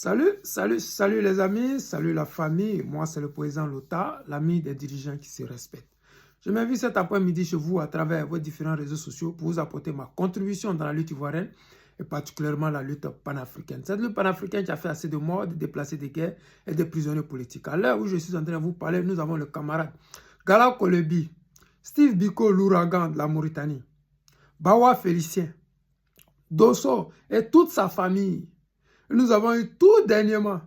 Salut les amis, salut la famille. Moi, c'est le président Lota, l'ami des dirigeants qui se respectent. Je m'invite cet après-midi chez vous à travers vos différents réseaux sociaux pour vous apporter ma contribution dans la lutte ivoirienne et particulièrement la lutte panafricaine. Cette lutte panafricaine qui a fait assez de morts, de déplacés de guerre et de prisonniers politiques. À l'heure où je suis en train de vous parler, nous avons le camarade Gala Kolebi, Steve Biko l'ouragan de la Mauritanie, Bawa Félicien, Dosso et toute sa famille. Nous avons eu tout dernièrement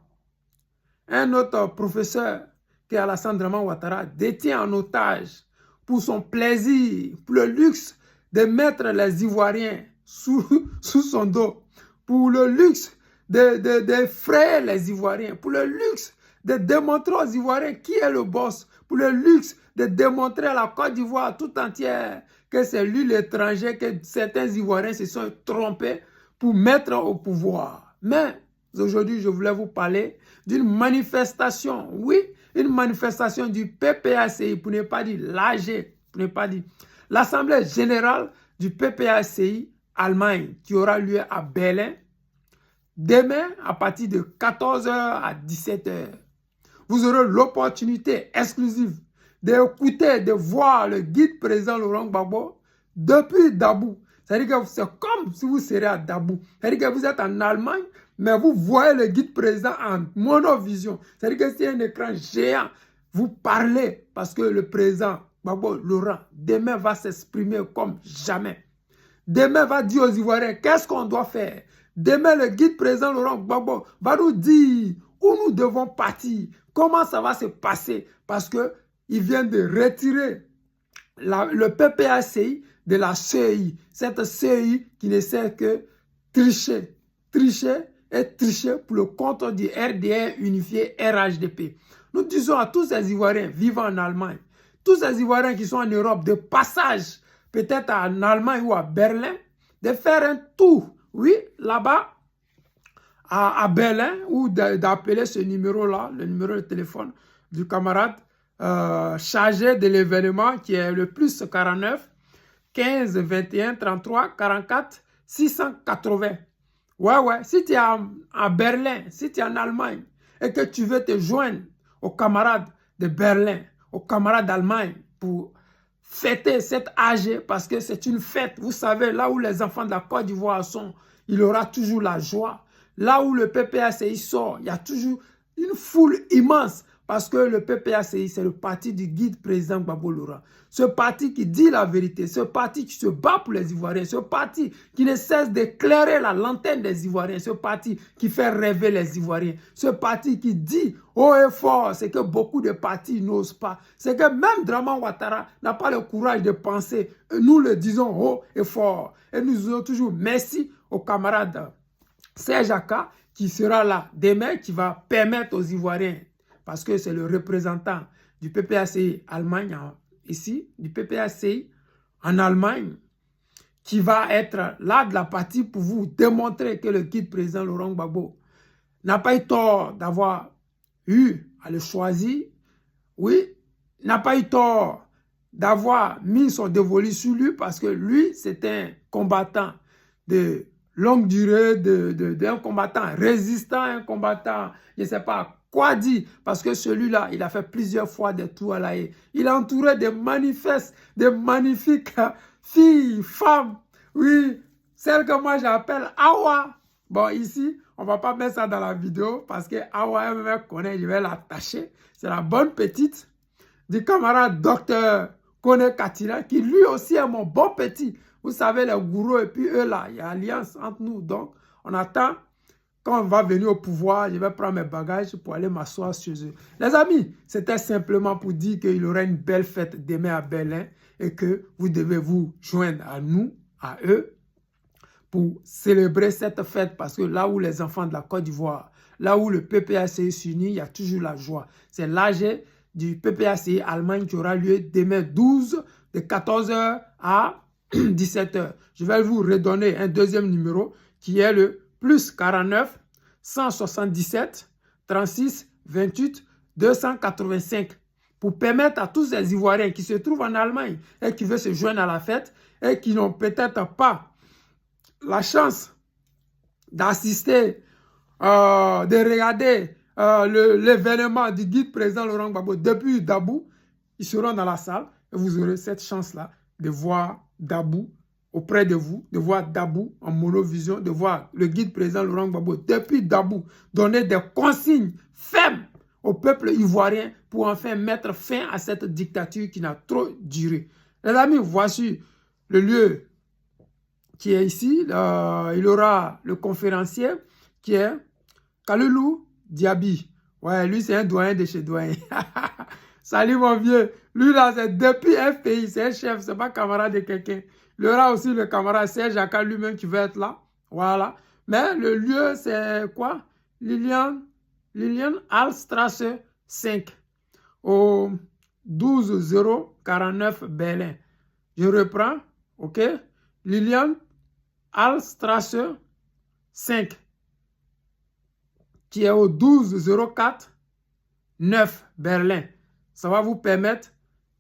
un autre professeur qui est Alassane Draman Ouattara détient en otage pour son plaisir, pour le luxe de mettre les Ivoiriens sous son dos, pour le luxe d'effrayer les Ivoiriens, pour le luxe de démontrer aux Ivoiriens qui est le boss, pour le luxe de démontrer à la Côte d'Ivoire tout entière que c'est lui l'étranger, que certains Ivoiriens se sont trompés pour mettre au pouvoir. Mais aujourd'hui, je voulais vous parler d'une manifestation, oui, une manifestation du PPACI, pour ne pas dire l'AG, pour ne pas dire l'Assemblée Générale du PPACI Allemagne, qui aura lieu à Berlin, demain à partir de 14h à 17h. Vous aurez l'opportunité exclusive d'écouter, de voir le guide président Laurent Gbagbo depuis Dabou. C'est-à-dire que c'est comme si vous seriez à Dabou. C'est-à-dire que vous êtes en Allemagne, mais vous voyez le guide président en monovision. C'est-à-dire que c'est un écran géant. Vous parlez parce que le président Gbagbo Laurent, demain va s'exprimer comme jamais. Demain va dire aux Ivoiriens qu'est-ce qu'on doit faire. Demain, le guide président Laurent Gbagbo va nous dire où nous devons partir, comment ça va se passer. Parce qu'il vient de retirer le PPACI de la CEI. Cette CEI qui ne sert que tricher. Tricher et tricher pour le compte du RDR unifié RHDP. Nous disons à tous ces Ivoiriens vivant en Allemagne, tous ces Ivoiriens qui sont en Europe de passage, peut-être en Allemagne ou à Berlin, de faire un tour, oui, là-bas, à Berlin, ou d'appeler ce numéro-là, le numéro de téléphone du camarade chargé de l'événement qui est le plus 49 15 21 33 44 680. Ouais, si tu es à Berlin, si tu es en Allemagne et que tu veux te joindre aux camarades de Berlin, aux camarades d'Allemagne pour fêter cette AG parce que c'est une fête. Vous savez, là où les enfants de la Côte d'Ivoire sont, il y aura toujours la joie. Là où le PPACI sort, il y a toujours une foule immense parce que le PPACI, c'est le parti du guide président Gbagbo Laurent. Ce parti qui dit la vérité, ce parti qui se bat pour les Ivoiriens, ce parti qui ne cesse d'éclairer la lanterne des Ivoiriens, ce parti qui fait rêver les Ivoiriens, ce parti qui dit haut et fort, c'est que beaucoup de partis n'osent pas. C'est que même Draman Ouattara n'a pas le courage de penser. Nous le disons haut et fort. Et nous disons toujours merci aux camarades Serge Aka qui sera là demain, qui va permettre aux Ivoiriens, parce que c'est le représentant du PPACI Allemagne ici, du PPACI en Allemagne, qui va être là de la partie pour vous démontrer que le guide président Laurent Gbagbo n'a pas eu tort d'avoir eu à le choisir, oui, n'a pas eu tort d'avoir mis son dévolu sur lui parce que lui, c'est un combattant de longue durée, d'un combattant résistant, un combattant, je ne sais pas quoi dire, parce que celui-là, il a fait plusieurs fois des tours à la haie. Il est entouré de manifestes, de magnifiques filles, femmes, oui, celle que moi j'appelle Awa. Bon, ici, on ne va pas mettre ça dans la vidéo, parce que Awa, elle me connaît, je vais l'attacher. C'est la bonne petite du camarade docteur Kone Katila, qui lui aussi est mon bon petit. Vous savez, les gourous et puis eux là, il y a alliance entre nous. Donc, on attend. Quand on va venir au pouvoir, je vais prendre mes bagages pour aller m'asseoir chez eux. Les amis, c'était simplement pour dire qu'il y aura une belle fête demain à Berlin et que vous devez vous joindre à nous, à eux, pour célébrer cette fête. Parce que là où les enfants de la Côte d'Ivoire, là où le PPACI s'unit, il y a toujours la joie. C'est l'AG du PPACI Allemagne qui aura lieu demain 12 de 14h à 17h. Je vais vous redonner un deuxième numéro qui est le plus 49 177 36 28 285 pour permettre à tous ces Ivoiriens qui se trouvent en Allemagne et qui veulent se joindre à la fête et qui n'ont peut-être pas la chance d'assister de regarder l'événement du guide président Laurent Gbagbo depuis Dabou, ils seront dans la salle et vous aurez cette chance-là de voir Dabou auprès de vous, de voir Dabou en monovision, de voir le guide président Laurent Gbagbo depuis Dabou donner des consignes fermes au peuple ivoirien pour enfin mettre fin à cette dictature qui n'a trop duré. Les amis, voici le lieu qui est ici. Il aura le conférencier qui est Kaloulou Diaby. Ouais, lui, c'est un doyen de chez doyen. Salut, mon vieux. Lui, là, c'est depuis FPI. C'est un chef, c'est pas camarade de quelqu'un. Il y aura aussi le camarade Serge Jacques lui-même qui va être là. Voilà. Mais le lieu, c'est quoi? Lilian Alstrasse 5. Au 12049 Berlin. Je reprends. OK? Lilian Alstrasse 5. Qui est au 12049 Berlin. Ça va vous permettre,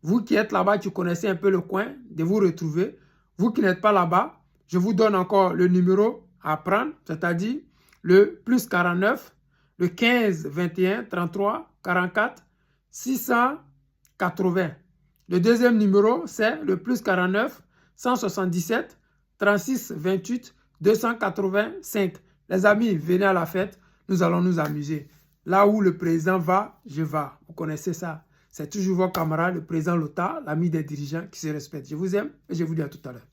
vous qui êtes là-bas, qui connaissez un peu le coin, de vous retrouver. Vous qui n'êtes pas là-bas, je vous donne encore le numéro à prendre, c'est-à-dire le plus 49, le 15 21 33 44 680. Le deuxième numéro, c'est le plus 49 177 36 28 285. Les amis, venez à la fête, nous allons nous amuser. Là où le président va, je vais. Vous connaissez ça. C'est toujours vos camarades, le président Lota, l'ami des dirigeants qui se respectent. Je vous aime et je vous dis à tout à l'heure.